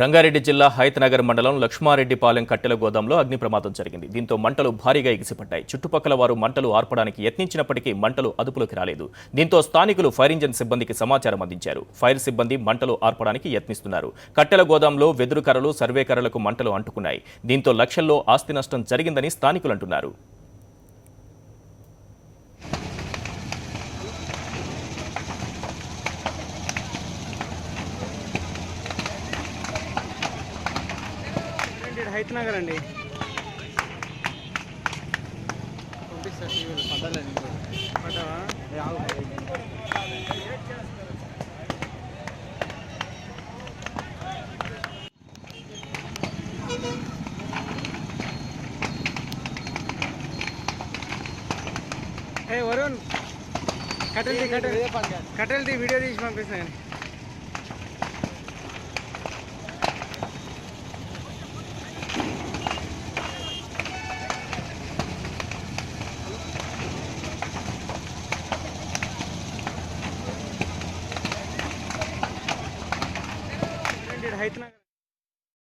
రంగారెడ్డి జిల్లా హైతనగర్ మండలం లక్ష్మారెడ్డిపాలెం కట్టెల గోదాంలో అగ్ని ప్రమాదం జరిగింది. దీంతో మంటలు భారీగా ఎగిసిపడ్డాయి. చుట్టుపక్కల వారు మంటలు ఆర్పడానికి యత్నించినప్పటికీ మంటలు అదుపులోకి రాలేదు. దీంతో స్థానికులు ఫైర్ ఇంజిన్ సిబ్బందికి సమాచారం అందించారు. ఫైర్ సిబ్బంది మంటలు ఆర్పడానికి యత్నిస్తున్నారు. కట్టెల గోదాంలో వెదురు కర్రలు, సర్వే కర్రలకు మంటలు అంటుకున్నాయి. దీంతో లక్షల్లో ఆస్తి నష్టం జరిగిందని స్థానికులు అంటున్నారు. హైతనగర్ అండి. పంపిస్తా టీవీలో పడ్డాలని పడ్డావా? ఏ వరుణ్ కట్టెల్ది వీడియో తీసి పంపిస్తా కానీ. హైతనగర్